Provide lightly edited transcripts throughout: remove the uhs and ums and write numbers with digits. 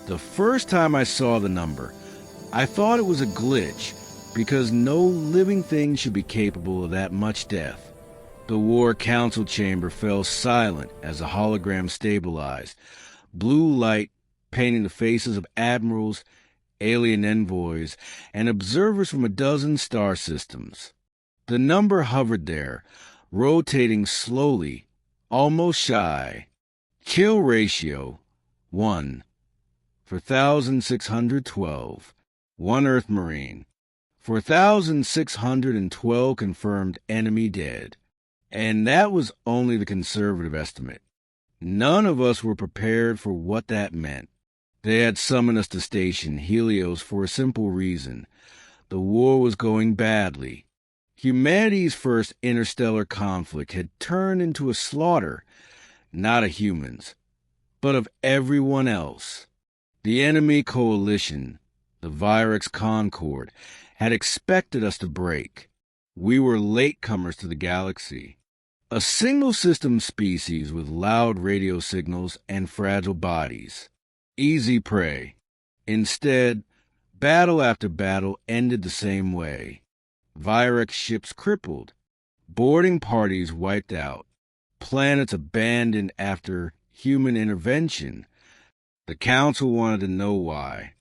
The first time I saw the number, I thought it was a glitch because no living thing should be capable of that much death. The War Council chamber fell silent as the hologram stabilized, blue light painting the faces of admirals, alien envoys, and observers from a dozen star systems. The number hovered there, rotating slowly, almost shy. Kill ratio, 1. For 1,612. 1 Earth Marine. 4,612 confirmed enemy dead. And that was only the conservative estimate. None of us were prepared for what that meant. They had summoned us to Station Helios for a simple reason. The war was going badly. Humanity's first interstellar conflict had turned into a slaughter, not of humans, but of everyone else. The enemy coalition, the Virex Concord, had expected us to break. We were latecomers to the galaxy. A single-system species with loud radio signals and fragile bodies. Easy prey. Instead, battle after battle ended the same way. Virex ships crippled, boarding parties wiped out, planets abandoned after human intervention. The Council wanted to know why,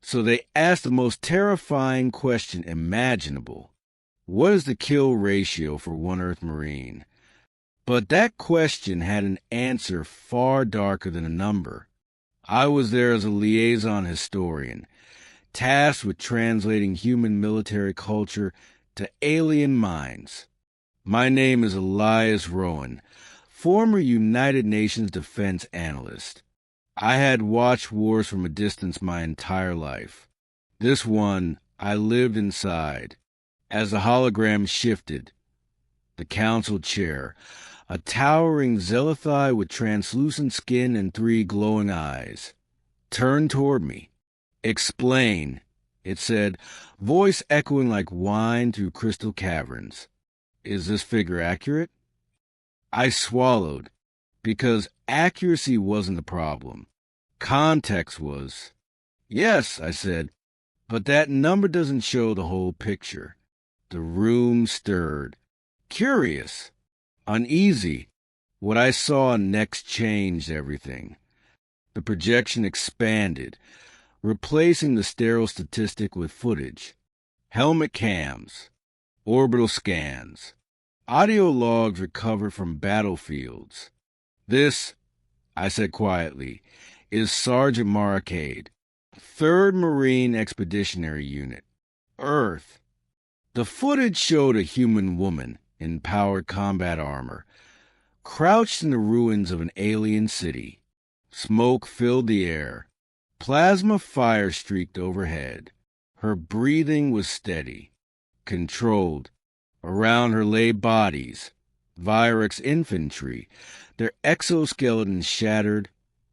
so they asked the most terrifying question imaginable. What is the kill ratio for 1 Earth Marine? But that question had an answer far darker than a number. I was there as a liaison historian, tasked with translating human military culture to alien minds. My name is Elias Rowan, former United Nations defense analyst. I had watched wars from a distance my entire life. This one, I lived inside. As the hologram shifted, the council chair, a towering Zelethai with translucent skin and 3 glowing eyes, turned toward me. Explain, it said, voice echoing like wine through crystal caverns. Is this figure accurate? I swallowed, because accuracy wasn't the problem. Context was. Yes, I said, but that number doesn't show the whole picture. The room stirred. Curious. Uneasy. What I saw next changed everything. The projection expanded, replacing the sterile statistic with footage. Helmet cams. Orbital scans. Audio logs recovered from battlefields. This, I said quietly, is Sergeant Marcade, 3rd Marine Expeditionary Unit, Earth. The footage showed a human woman in powered combat armor, crouched in the ruins of an alien city. Smoke filled the air. Plasma fire streaked overhead. Her breathing was steady, controlled. Around her lay bodies, Virex infantry, their exoskeletons shattered,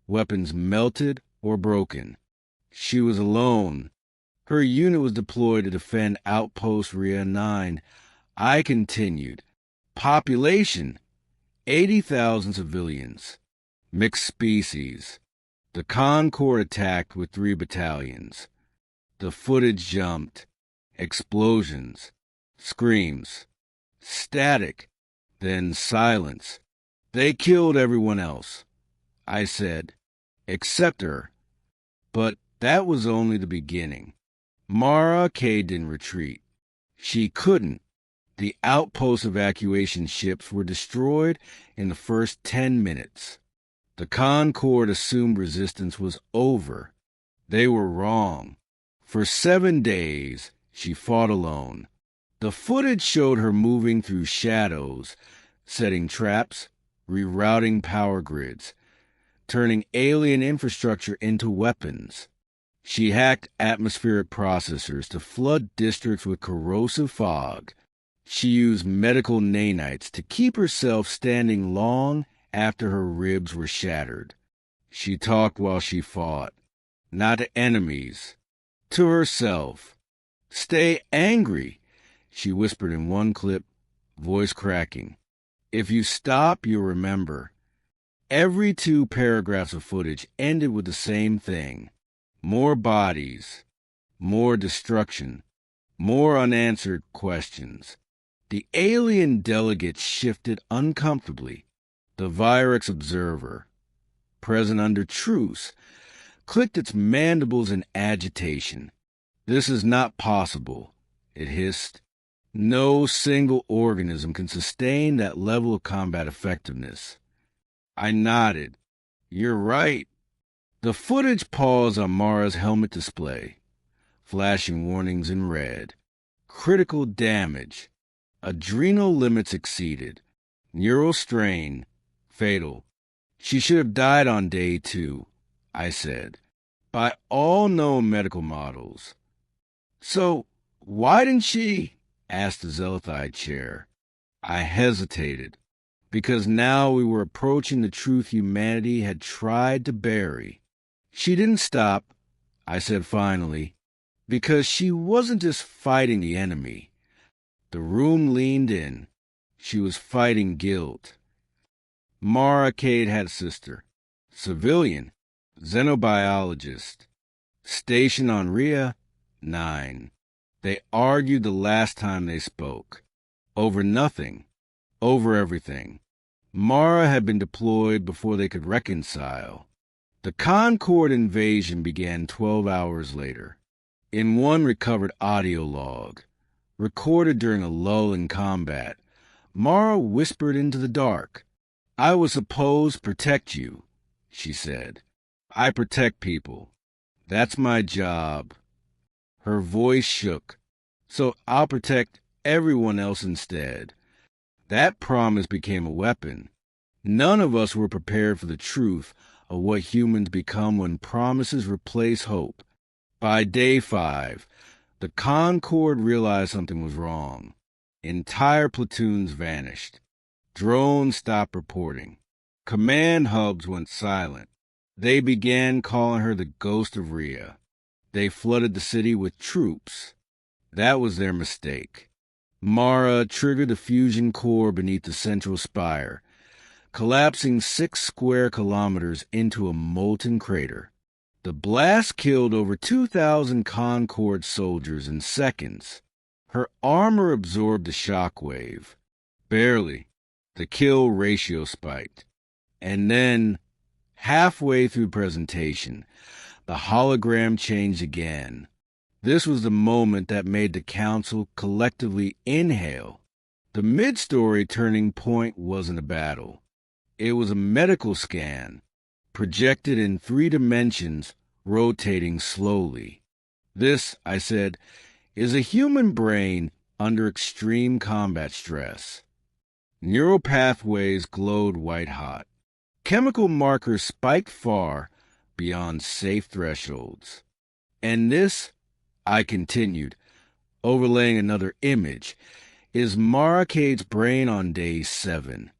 weapons melted or broken. She was alone. Her unit was deployed to defend Outpost Ria 9. I continued. Population, 80,000 civilians. Mixed species. The Concord attacked with 3 battalions. The footage jumped. Explosions. Screams. Static. Then silence. They killed everyone else, I said, except her. But that was only the beginning. Mara K didn't retreat. She couldn't. The outpost evacuation ships were destroyed in the first 10 minutes. The Concord assumed resistance was over. They were wrong. For 7 days, she fought alone. The footage showed her moving through shadows, setting traps, rerouting power grids, turning alien infrastructure into weapons. She hacked atmospheric processors to flood districts with corrosive fog. She used medical nanites to keep herself standing long after her ribs were shattered. She talked while she fought, not to enemies, to herself. Stay angry, she whispered in one clip, voice cracking. If you stop, you'll remember. Every 2 paragraphs of footage ended with the same thing. More bodies, more destruction, more unanswered questions. The alien delegate shifted uncomfortably. The Virex observer, present under truce, clicked its mandibles in agitation. "This is not possible," it hissed. "No single organism can sustain that level of combat effectiveness." I nodded. "You're right." The footage paused on Mara's helmet display, flashing warnings in red. Critical damage. Adrenal limits exceeded. Neural strain. Fatal. "She should have died on day 2, I said, "by all known medical models." "So, why didn't she?" asked the Zelethide chair. I hesitated, because now we were approaching the truth humanity had tried to bury. "She didn't stop," I said finally, "because she wasn't just fighting the enemy." The room leaned in. She was fighting guilt. Mara Cade had a sister, civilian, xenobiologist, stationed on Ria Nine. They argued the last time they spoke. Over nothing. Over everything. Mara had been deployed before they could reconcile. The Concord invasion began 12 hours later. In one recovered audio log, recorded during a lull in combat, Mara whispered into the dark. "I was supposed to protect you," she said. "I protect people. That's my job." Her voice shook. "So I'll protect everyone else instead." That promise became a weapon. None of us were prepared for the truth of what humans become when promises replace hope. By day 5, the Concord realized something was wrong. Entire platoons vanished. Drones stopped reporting. Command hubs went silent. They began calling her the ghost of Ria. They flooded the city with troops. That was their mistake. Mara triggered the fusion core beneath the central spire, collapsing 6 square kilometers into a molten crater. The blast killed over 2,000 Concord soldiers in seconds. Her armor absorbed the shockwave. Barely. The kill ratio spiked. And then, halfway through the presentation, the hologram changed again. This was the moment that made the council collectively inhale. The mid-story turning point wasn't a battle. It was a medical scan, projected in 3 dimensions, rotating slowly. "This," I said, "is a human brain under extreme combat stress." Neural pathways glowed white-hot. Chemical markers spiked far beyond safe thresholds. "And this," I continued, overlaying another image, "is Mara Cade's brain on day 7.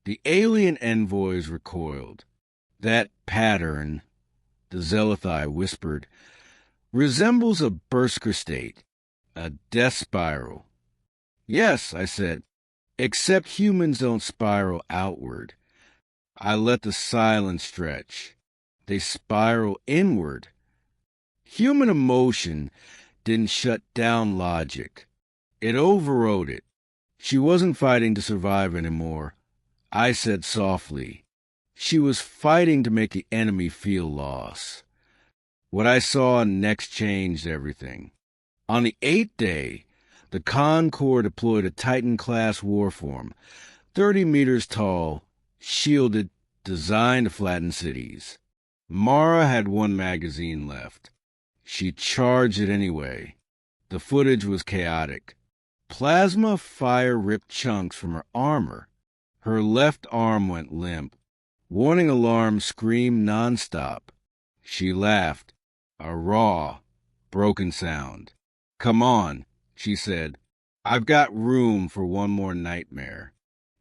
The alien envoys recoiled. "That pattern," the Zelethai whispered, "resembles a Berserker state, a death spiral." "Yes," I said, "except humans don't spiral outward." I let the silence stretch. They spiral inward. Human emotion didn't shut down logic. It overrode it. She wasn't fighting to survive anymore. I said softly. She was fighting to make the enemy feel loss. What I saw next changed everything. On the 8th day, the Concord deployed a Titan-class warform, 30 meters tall, shielded, designed to flatten cities. Mara had 1 magazine left. She charged it anyway. The footage was chaotic. Plasma fire ripped chunks from her armor. Her left arm went limp. Warning alarms screamed nonstop. She laughed, a raw, broken sound. "Come on," she said. "I've got room for one more nightmare."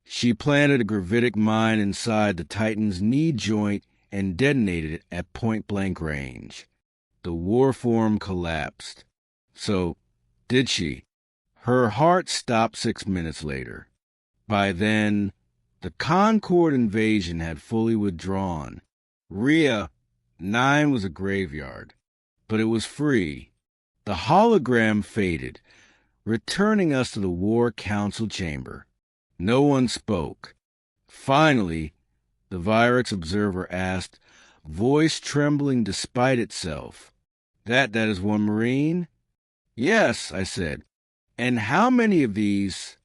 She planted a gravitic mine inside the Titan's knee joint and detonated it at point-blank range. The warform collapsed. So, did she? Her heart stopped 6 minutes later. By then, the Concord invasion had fully withdrawn. Ria Nine was a graveyard. but it was free. The hologram faded, returning us to the War Council chamber. No one spoke. Finally, the Virax observer asked, voice trembling despite itself, That is one Marine?" "Yes," I said. "And how many of these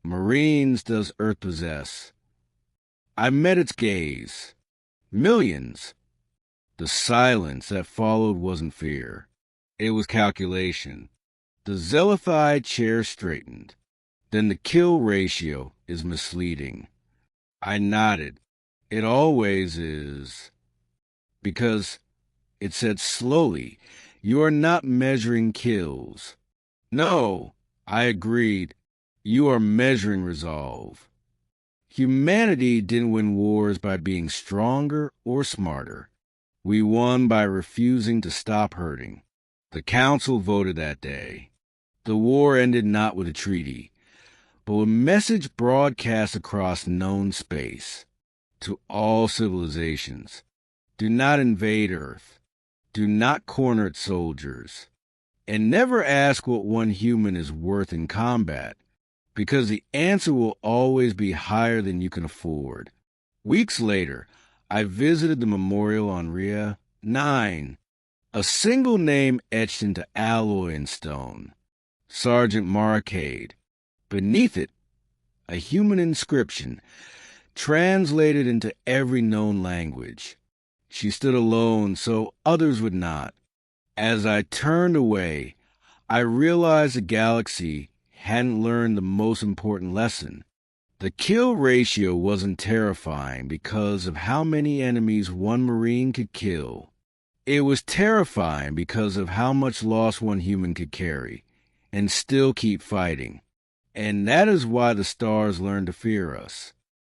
Marines does Earth possess?" I met its gaze. "Millions." The silence that followed wasn't fear. It was calculation. The Zelithide chair straightened. "Then the kill ratio is misleading." I nodded. "It always is." "Because," it said slowly, "you are not measuring kills." "No," I agreed. "You are measuring resolve." Humanity didn't win wars by being stronger or smarter. We won by refusing to stop hurting. The Council voted that day. The war ended not with a treaty, but with a message broadcast across known space. To all civilizations, do not invade Earth. Do not corner its soldiers. And never ask what one human is worth in combat, because the answer will always be higher than you can afford. Weeks later, I visited the memorial on Ria Nine, a single name etched into alloy and stone, Sergeant Marcade. Beneath it, a human inscription, translated into every known language. She stood alone so others would not. As I turned away, I realized the galaxy hadn't learned the most important lesson. The kill ratio wasn't terrifying because of how many enemies one Marine could kill. It was terrifying because of how much loss one human could carry and still keep fighting. And that is why the stars learned to fear us.